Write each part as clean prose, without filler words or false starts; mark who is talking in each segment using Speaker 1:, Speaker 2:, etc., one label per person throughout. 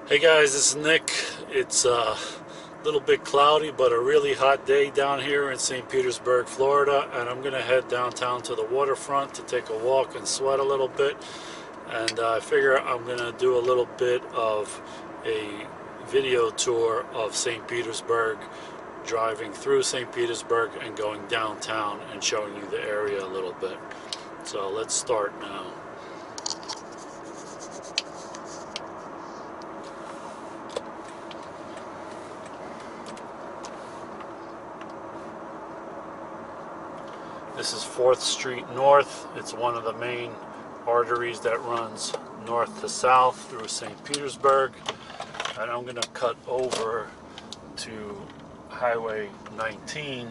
Speaker 1: Hey guys, this is Nick. It's a little bit cloudy, but a really hot day down here in St. Petersburg, Florida, and I'm gonna head downtown to the waterfront to take a walk and sweat a little bit. And I figure I'm gonna do a little bit of a video tour of St. Petersburg, driving through St. Petersburg and going downtown and showing you the area a little bit. So let's start now. This is 4th Street North. It's one of the main arteries that runs north to south through St. Petersburg. And I'm going to cut over to Highway 19,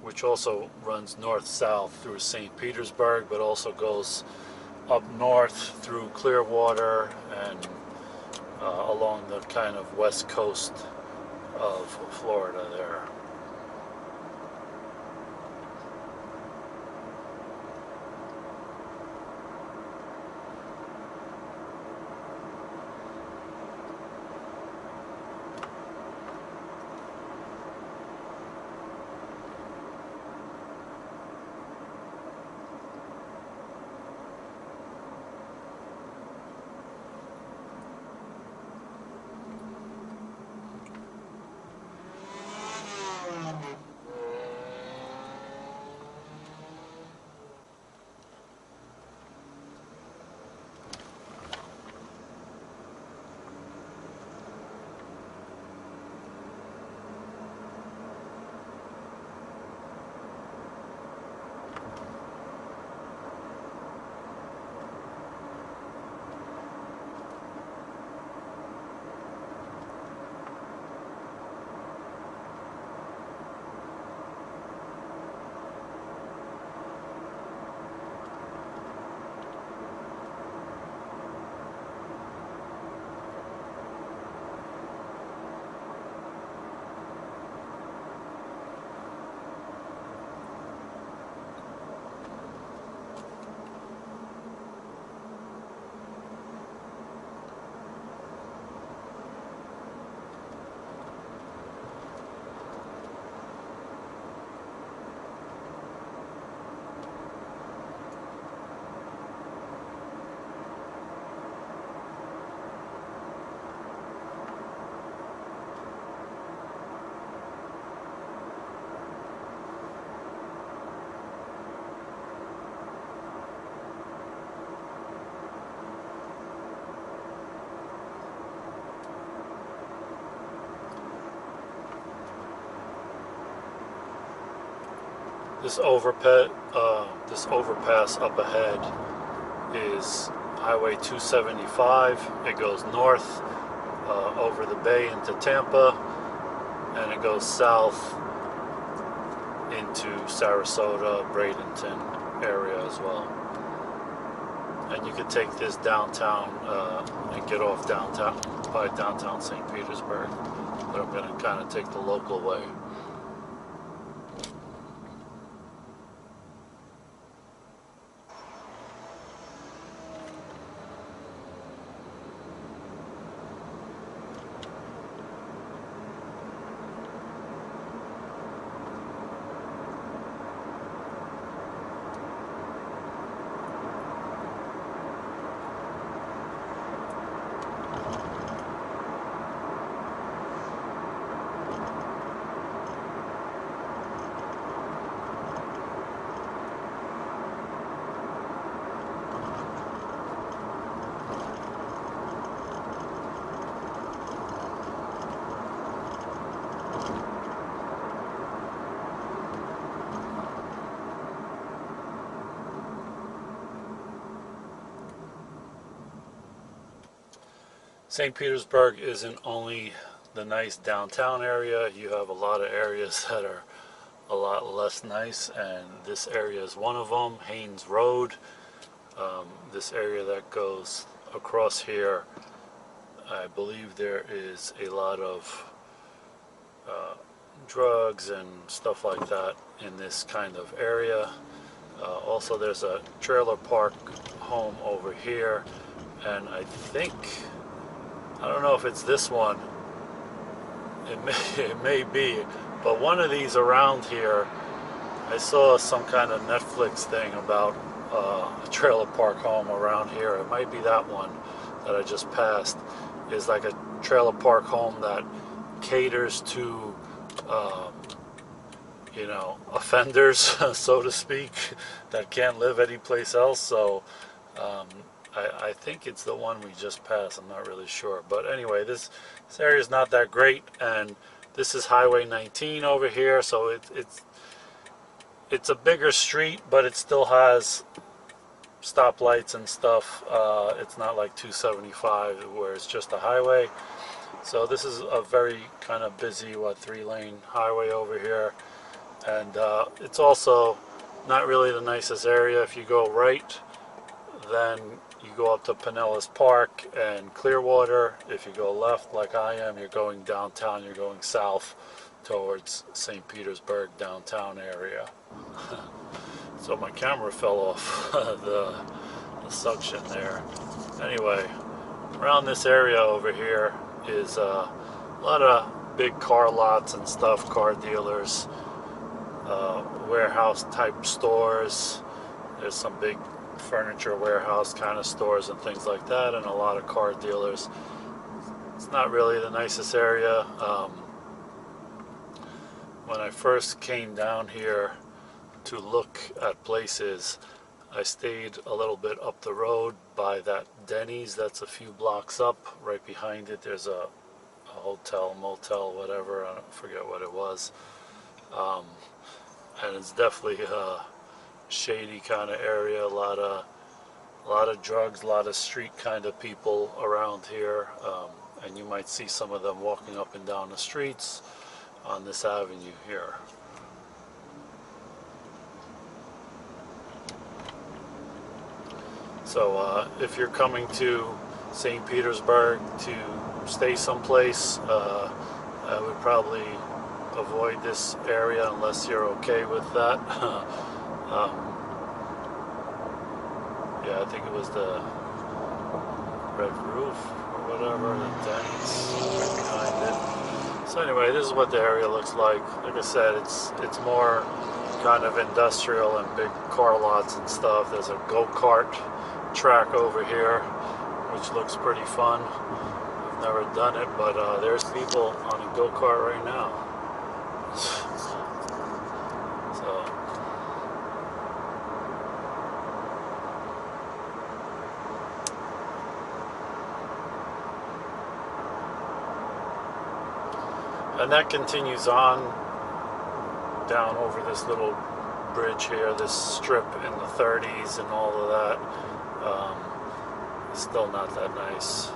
Speaker 1: which also runs north-south through St. Petersburg, but also goes up north through Clearwater and along the kind of west coast of Florida there. This overpass up ahead is Highway 275. It goes north over the bay into Tampa, and it goes south into Sarasota, Bradenton area as well. And you could take this downtown and get off downtown by downtown St. Petersburg. But I'm going to kind of take the local way. St. Petersburg isn't only the nice downtown area. You have a lot of areas that are a lot less nice, and this area is one of them. Haynes Road, this area that goes across here, I believe there is a lot of drugs and stuff like that in this kind of area. Also, there's a trailer park home over here, and I don't know if it's this one. It may be, but one of these around here, I saw some kind of Netflix thing about a trailer park home around here. It might be that one that I just passed. Is like a trailer park home that caters to, you know, offenders, so to speak, that can't live anyplace else. So I think it's the one we just passed. I'm not really sure, but anyway, this area is not that great, and this is Highway 19 over here, so it's a bigger street, but it still has stoplights and stuff. It's not like 275 where it's just a highway. So this is a very kind of busy, 3-lane highway over here, and it's also not really the nicest area. If you go right, then you go up to Pinellas Park and Clearwater. If you go left, like I am, you're going downtown, you're going south towards St. Petersburg downtown area. So my camera fell off the suction there. Anyway, around this area over here is a lot of big car lots and stuff, car dealers, warehouse type stores. There's some big furniture warehouse kind of stores and things like that, and a lot of car dealers. It's not really the nicest area. When I first came down here to look at places, I stayed a little bit up the road by that Denny's that's a few blocks up. Right behind it there's a hotel, motel, whatever, I forget what it was. And it's definitely a shady kind of area, a lot of drugs, a lot of street kind of people around here, and you might see some of them walking up and down the streets on this avenue here. So if you're coming to St. Petersburg to stay someplace, I would probably avoid this area unless you're okay with that. Yeah, I think it was the Red Roof or whatever, the Denny's right behind it. So anyway, this is what the area looks like. Like I said, it's more kind of industrial and big car lots and stuff. There's a go-kart track over here, which looks pretty fun. I've never done it, but there's people on a go-kart right now. So and that continues on down over this little bridge here, this strip in the 30s and all of that. Still not that nice.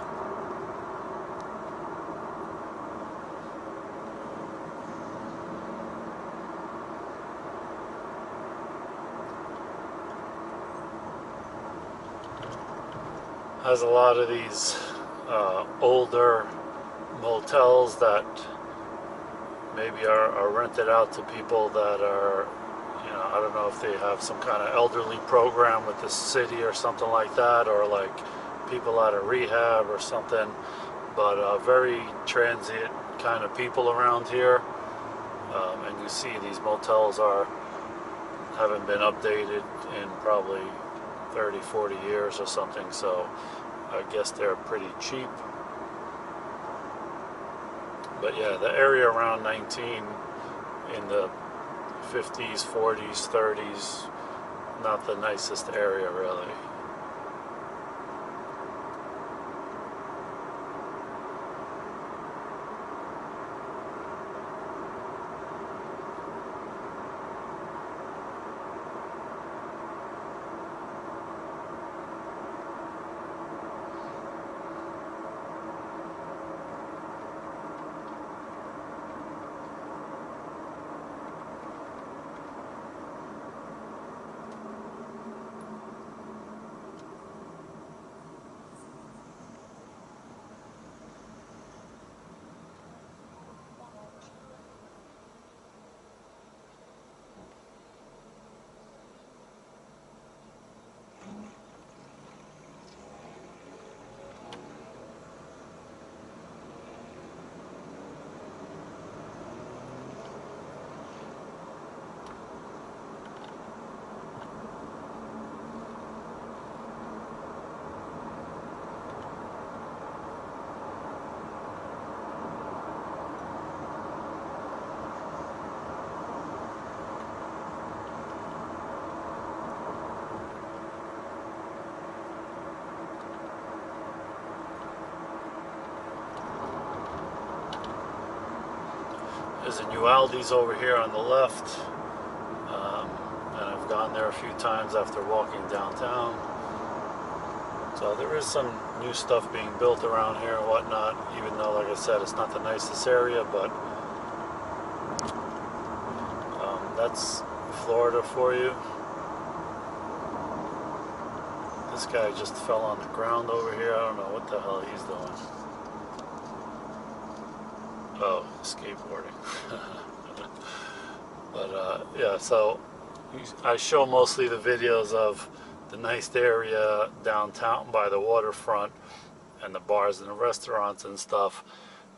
Speaker 1: Has a lot of these older motels that maybe are rented out to people that are, you know, I don't know if they have some kind of elderly program with the city or something like that, or like people out of rehab or something, but very transient kind of people around here. And you see these motels haven't been updated in probably 30-40 years or something, so I guess they're pretty cheap. But yeah, the area around 19 in the 50s, 40s, 30s, not the nicest area really. There's a new Aldi's over here on the left, and I've gone there a few times after walking downtown. So there is some new stuff being built around here and whatnot, even though, like I said, it's not the nicest area, but that's Florida for you. This guy just fell on the ground over here. I don't know what the hell he's doing. Oh, skateboarding. But yeah, so I show mostly the videos of the nice area downtown by the waterfront and the bars and the restaurants and stuff.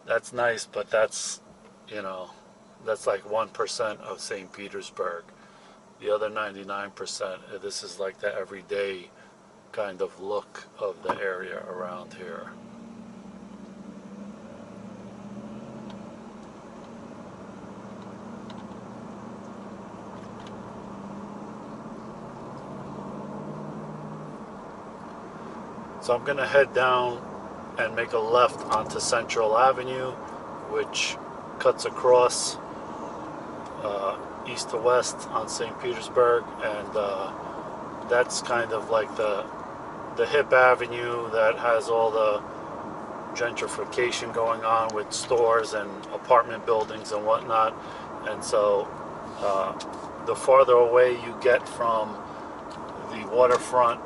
Speaker 1: That's nice, but that's, you know, that's like 1% of St. Petersburg. The other 99%, this is like the everyday kind of look of the area around here. So I'm going to head down and make a left onto Central Avenue, which cuts across east to west on St. Petersburg, and that's kind of like the hip avenue that has all the gentrification going on with stores and apartment buildings and whatnot. And so the farther away you get from the waterfront,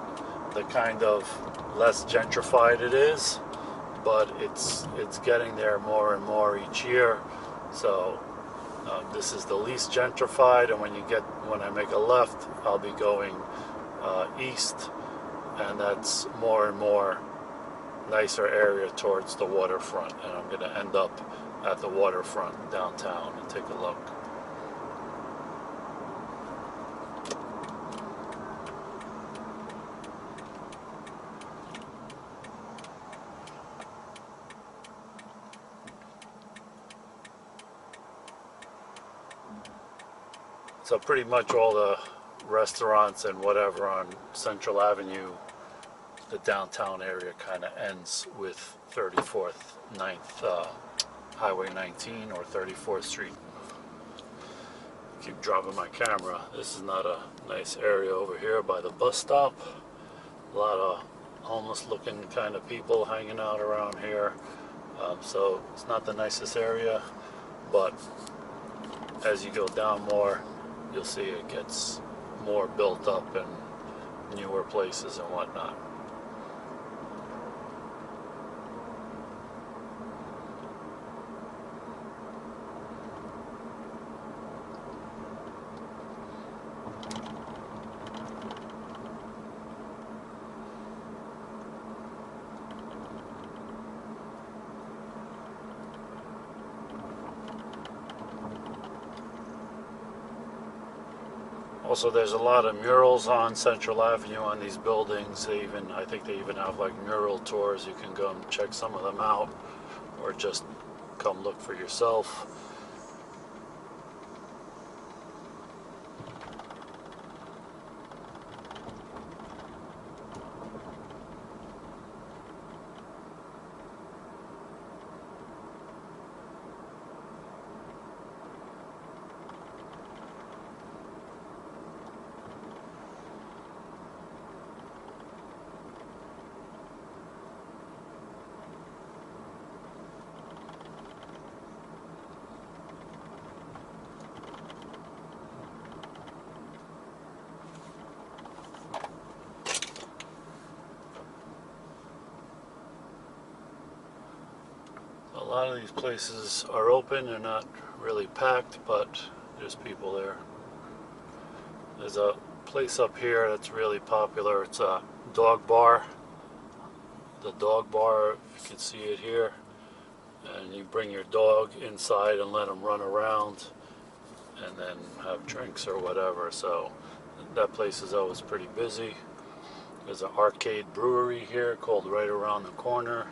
Speaker 1: the kind of less gentrified it is, but it's getting there more and more each year. So this is the least gentrified, and when I make a left, I'll be going east, and that's more and more nicer area towards the waterfront, and I'm going to end up at the waterfront downtown and take a look. So pretty much all the restaurants and whatever on Central Avenue, the downtown area kind of ends with 34th, 9th, Highway 19 or 34th Street. Keep dropping my camera. This is not a nice area over here by the bus stop. A lot of homeless looking kind of people hanging out around here. So it's not the nicest area, but as you go down more, you'll see it gets more built up and newer places and whatnot. Also, there's a lot of murals on Central Avenue on these buildings. I think they even have like mural tours. You can go and check some of them out, or just come look for yourself. A lot of these places are open. They're not really packed, but there's people there. There's a place up here that's really popular. It's a dog bar. The dog bar, you can see it here. And you bring your dog inside and let him run around and then have drinks or whatever. So that place is always pretty busy. There's an arcade brewery here called Right Around the Corner.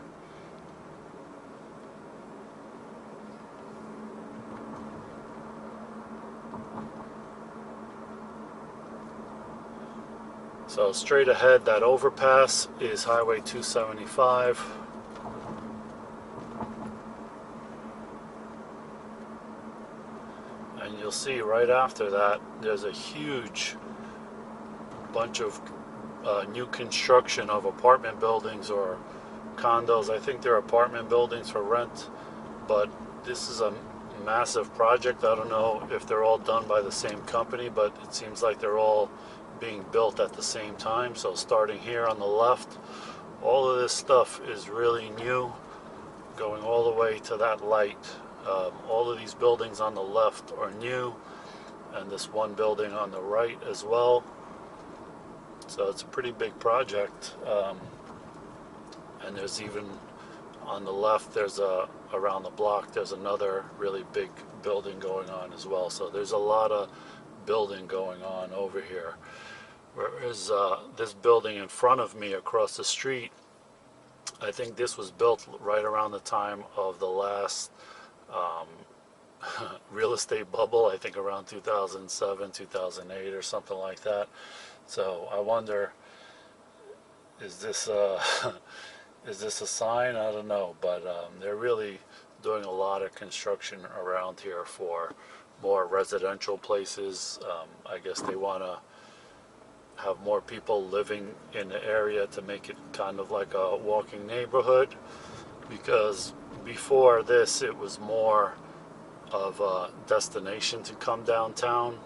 Speaker 1: So straight ahead, that overpass is Highway 275. . and you'll see right after that there's a huge bunch of new construction of apartment buildings or condos. I think they're apartment buildings for rent, but this is a massive project. I don't know if they're all done by the same company, but it seems like they're all being built at the same time. So starting here on the left, all of this stuff is really new, going all the way to that light. All of these buildings on the left are new, and this one building on the right as well. So it's a pretty big project. And there's even on the left, there's around the block, there's another really big building going on as well. So there's a lot of building going on over here. Whereas this building in front of me across the street, I think this was built right around the time of the last real estate bubble. I think around 2007, 2008 or something like that. So I wonder, is this is this a sign? I don't know, but they're really doing a lot of construction around here for more residential places. I guess they want to have more people living in the area to make it kind of like a walking neighborhood, because before this it was more of a destination to come downtown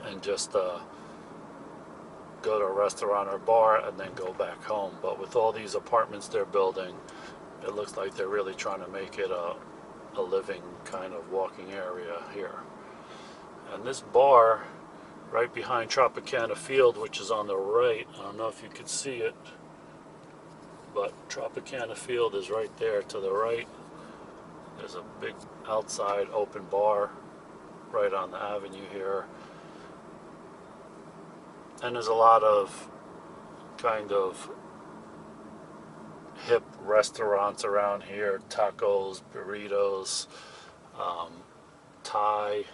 Speaker 1: and just go to a restaurant or bar and then go back home. But with all these apartments they're building, it looks like they're really trying to make it a living kind of walking area here. And this bar right behind Tropicana Field, which is on the right, I don't know if you can see it, but Tropicana Field is right there to the right. There's a big outside open bar right on the avenue here. And there's a lot of kind of hip restaurants around here, tacos, burritos, Thai,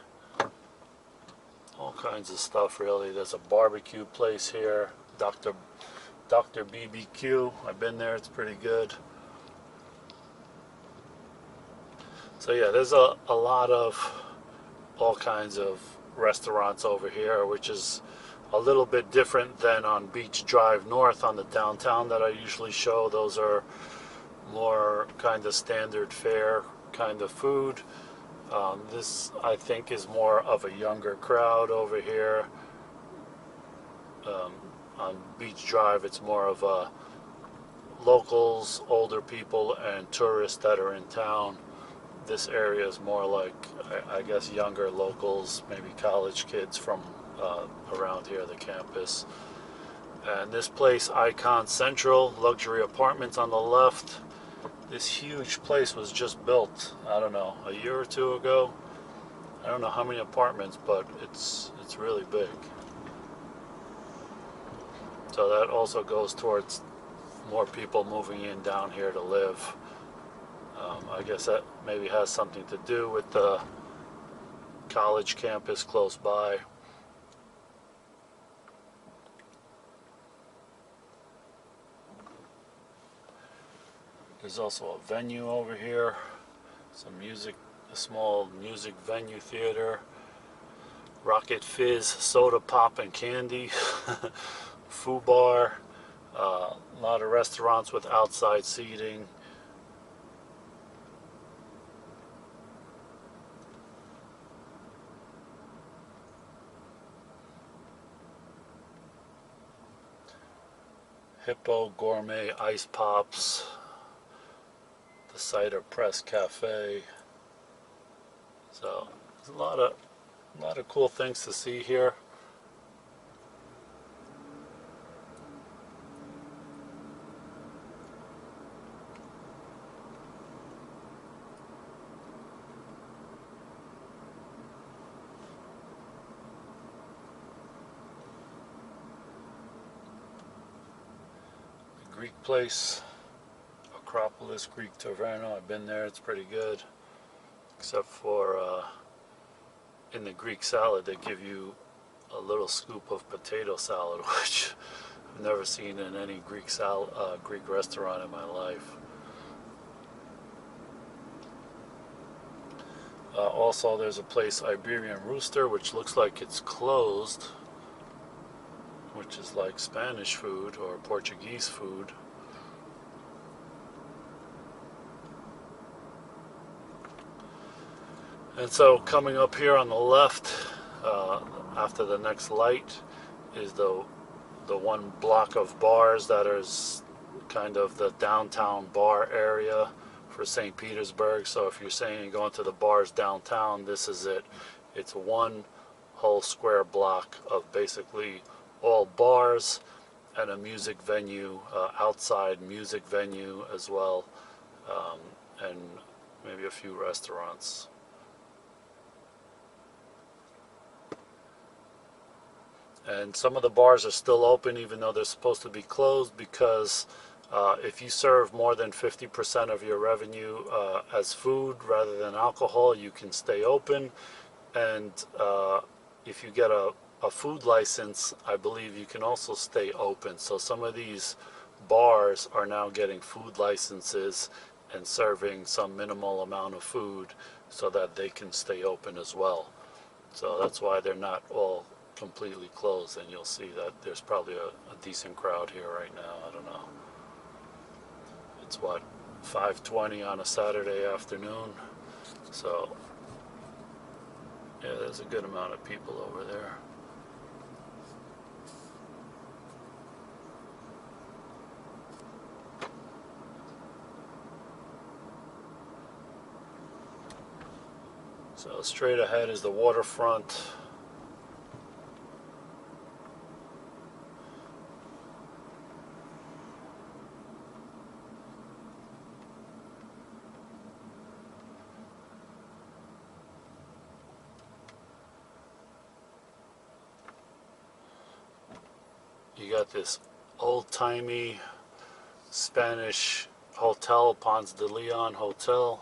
Speaker 1: all kinds of stuff really. There's a barbecue place here, Dr. BBQ. I've been there, it's pretty good. So yeah, there's a lot of all kinds of restaurants over here, which is a little bit different than on Beach Drive North on the downtown that I usually show. Those are more kind of standard fare kind of food. This I think is more of a younger crowd over here. On Beach Drive it's more of locals, older people, and tourists that are in town. This area is more like, I guess, younger locals, maybe college kids from around here, the campus. And this place, Icon Central, luxury apartments on the left. This huge place was just built, I don't know, a year or two ago. I don't know how many apartments, but it's really big. So that also goes towards more people moving in down here to live. I guess that maybe has something to do with the college campus close by. There's also a venue over here, some music, a small music venue theater, Rocket Fizz, soda pop and candy, Foo Bar, a lot of restaurants with outside seating. Hippo Gourmet Ice Pops, the Cider Press Cafe. So there's a lot of cool things to see here. Greek place, Acropolis Greek Taverna. I've been there, it's pretty good, except for in the Greek salad they give you a little scoop of potato salad, which I've never seen in any Greek restaurant in my life. Also, there's a place, Iberian Rooster, which looks like it's closed, which is like Spanish food or Portuguese food. And so coming up here on the left, after the next light, is the one block of bars that is kind of the downtown bar area for St. Petersburg. So if you're saying you're going to the bars downtown, this is it. It's one whole square block of basically all bars and a music venue, outside music venue as well, and maybe a few restaurants. And some of the bars are still open even though they're supposed to be closed, because if you serve more than 50% of your revenue as food rather than alcohol, you can stay open. And if you get a food license, I believe you can also stay open. So some of these bars are now getting food licenses and serving some minimal amount of food so that they can stay open as well. So that's why they're not all completely closed, and you'll see that there's probably a decent crowd here right now. I don't know. It's what, 5:20 on a Saturday afternoon, so yeah, there's a good amount of people over there. So straight ahead is the waterfront. You got this old-timey Spanish hotel, Ponce de Leon Hotel.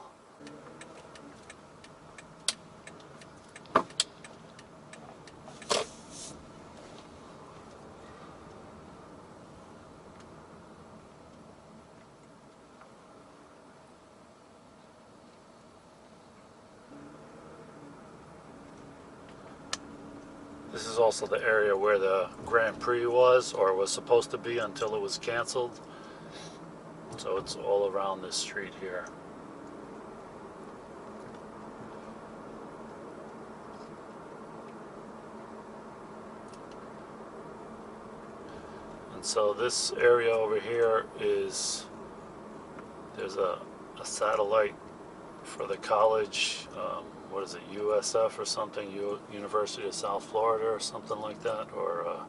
Speaker 1: This is also the area where the Grand Prix was, or was supposed to be until it was canceled. So it's all around this street here. And so this area over here is, there's a satellite for the college, what is it, USF or something, University of South Florida or something like that, or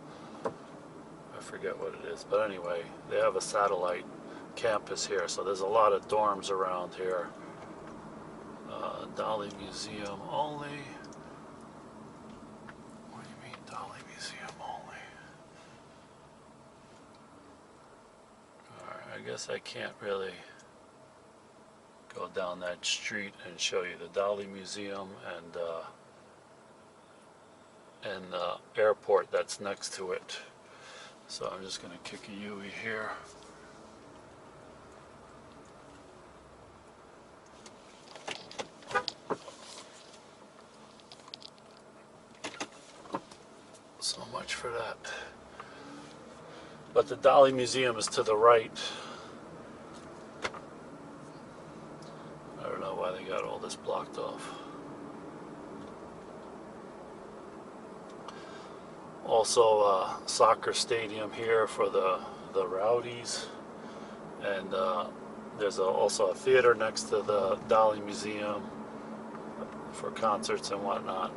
Speaker 1: I forget what it is, but anyway, they have a satellite campus here, so there's a lot of dorms around here. Dali Museum only. What do you mean Dali Museum only? Alright, I guess I can't really go down that street and show you the Dali Museum and the airport that's next to it. So I'm just going to kick a U-ey here. So much for that. But the Dali Museum is to the right. I don't know why they got all this blocked off. Also a soccer stadium here for the Rowdies. And there's also a theater next to the Dali Museum for concerts and whatnot.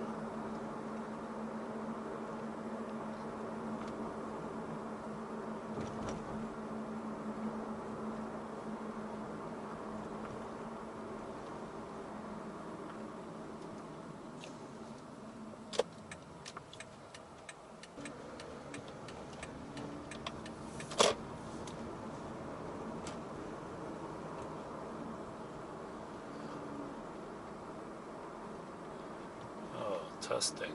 Speaker 1: Testing.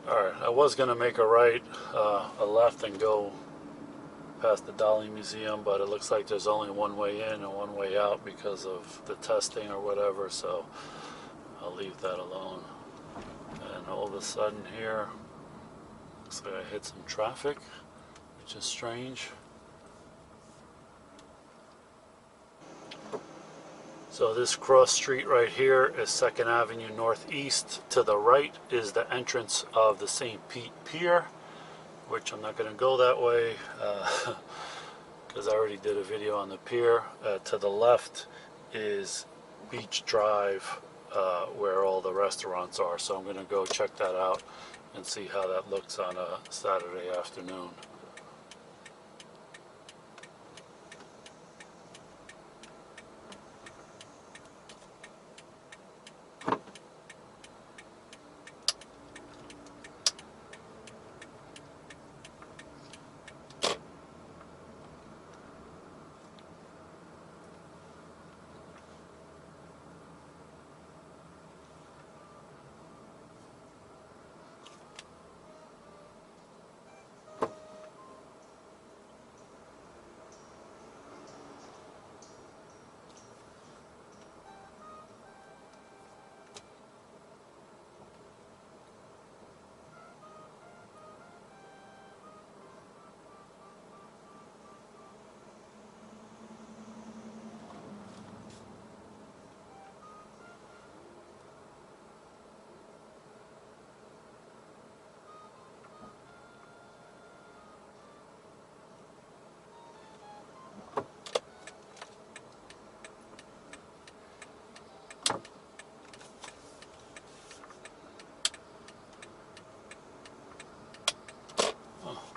Speaker 1: Alright, I was going to make a right, a left and go past the Dolly Museum, but it looks like there's only one way in and one way out because of the testing or whatever, so I'll leave that alone. And all of a sudden here, looks like I hit some traffic, which is strange. So this cross street right here is 2nd Avenue Northeast. To the right is the entrance of the St. Pete Pier, which I'm not going to go that way because I already did a video on the pier. To the left is Beach Drive, where all the restaurants are. So I'm going to go check that out and see how that looks on a Saturday afternoon.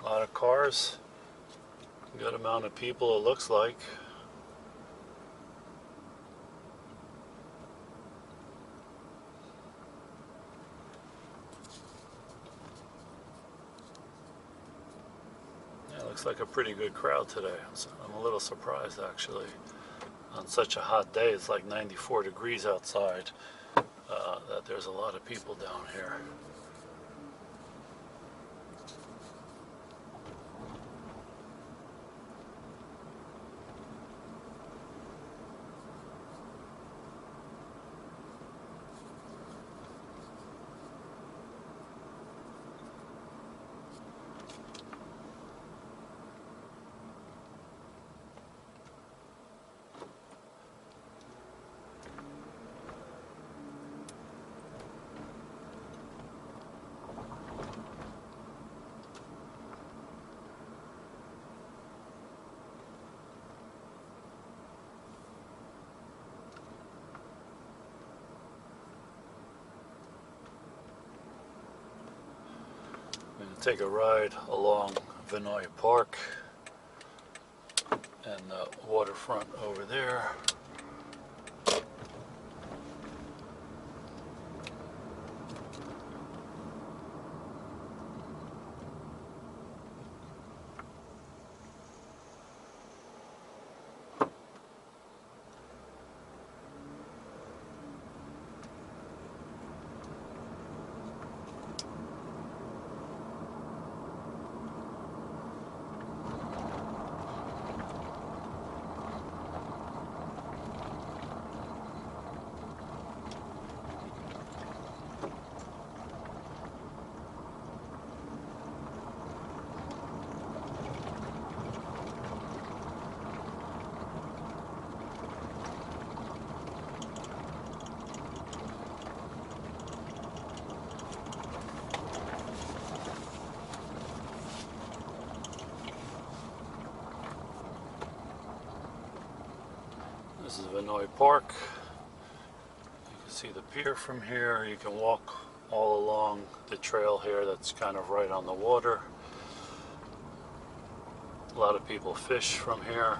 Speaker 1: A lot of cars, good amount of people it looks like. Yeah, looks like a pretty good crowd today. I'm a little surprised actually. On such a hot day, it's like 94 degrees outside, that there's a lot of people down here. I'm going to take a ride along Vinoy Park and the waterfront over there. This is Hanoi Park. You can see the pier from here. You can walk all along the trail here that's kind of right on the water. A lot of people fish from here.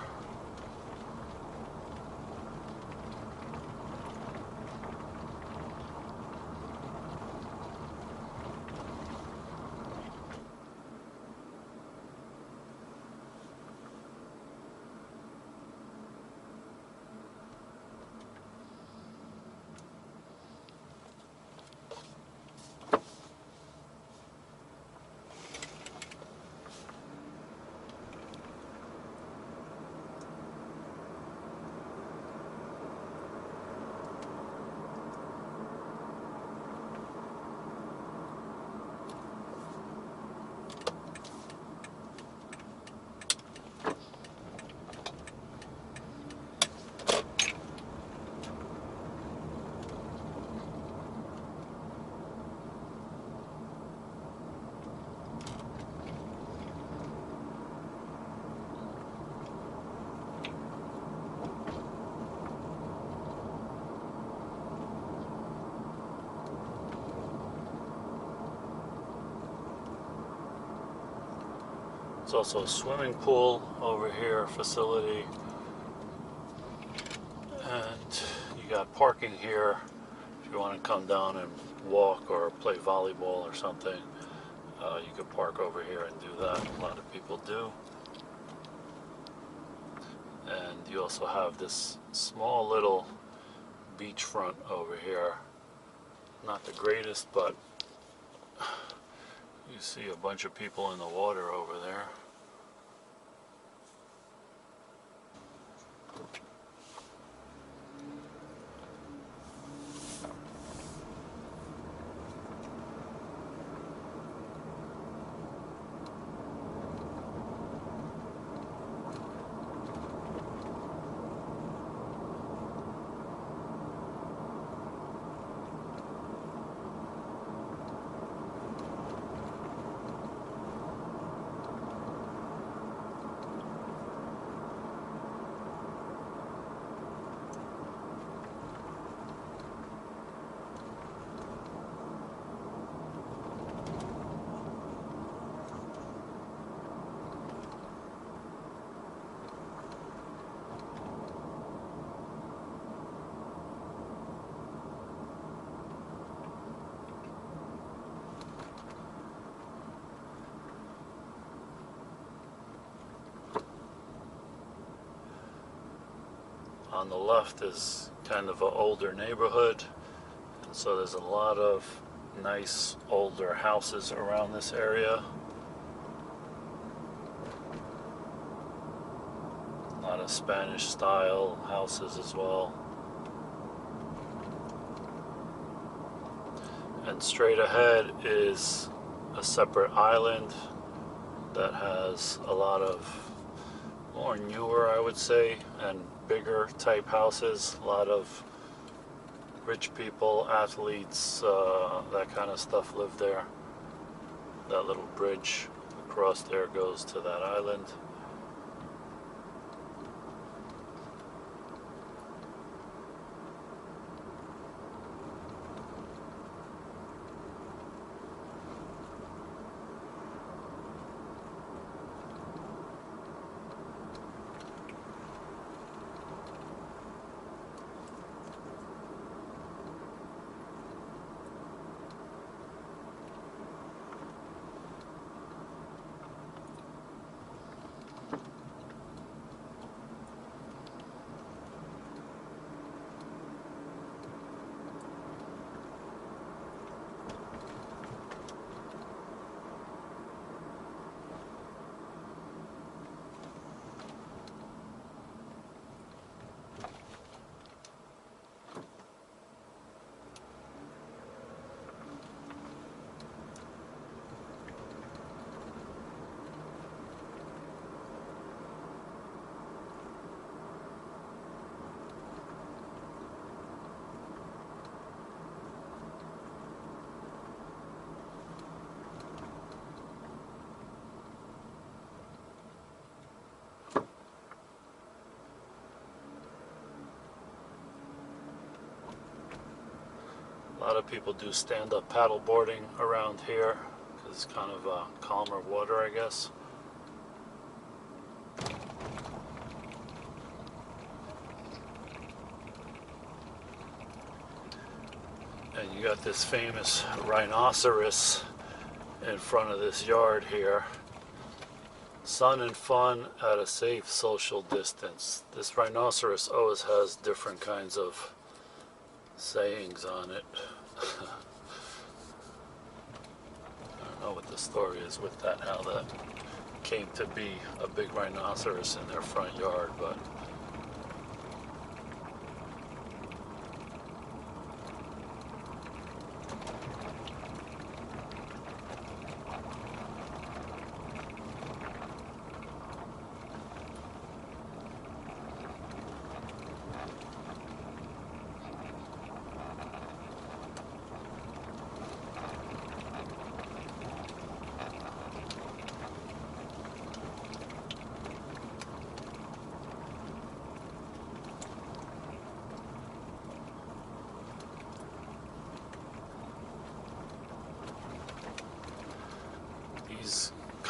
Speaker 1: There's also a swimming pool over here, facility. And you got parking here if you want to come down and walk or play volleyball or something. You could park over here and do that. A lot of people do. And you also have this small little beachfront over here. Not the greatest, but you see a bunch of people in the water over there. On the left is kind of an older neighborhood, and so there's a lot of nice older houses around this area. A lot of Spanish style houses as well. And straight ahead is a separate island that has a lot of more newer, I would say, and bigger type houses. A lot of rich people, athletes, that kind of stuff live there. That little bridge across there goes to that island. A lot of people do stand-up paddle boarding around here because it's kind of calmer water, I guess. And you got this famous rhinoceros in front of this yard here. Sun and fun at a safe social distance. This rhinoceros always has different kinds of sayings on it. I don't know what the story is with that, how that came to be a big rhinoceros in their front yard, but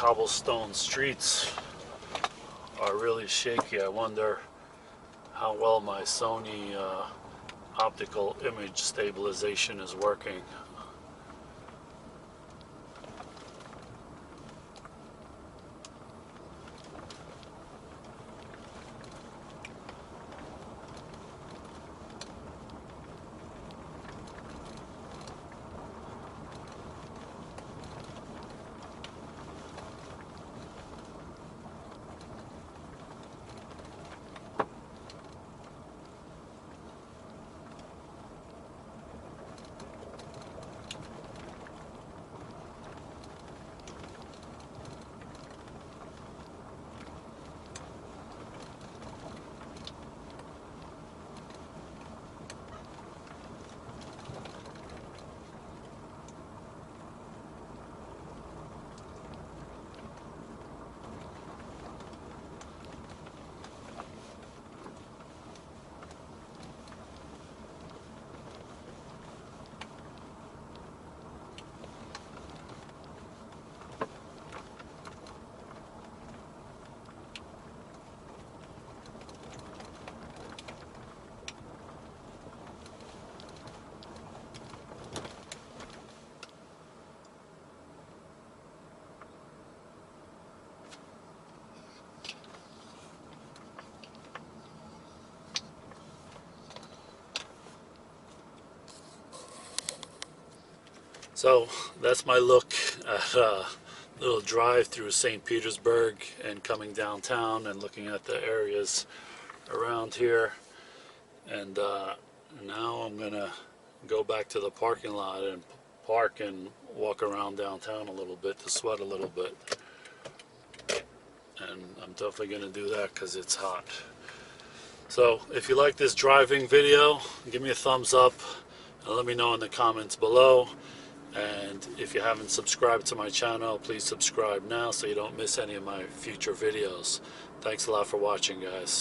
Speaker 1: cobblestone streets are really shaky. I wonder how well my Sony optical image stabilization is working. So that's my look at a little drive through St. Petersburg and coming downtown and looking at the areas around here. And now I'm gonna go back to the parking lot and park and walk around downtown a little bit to sweat a little bit. And I'm definitely gonna do that because it's hot. So if you like this driving video, give me a thumbs up and let me know in the comments below. And if you haven't subscribed to my channel, please subscribe now so you don't miss any of my future videos. Thanks a lot for watching, guys.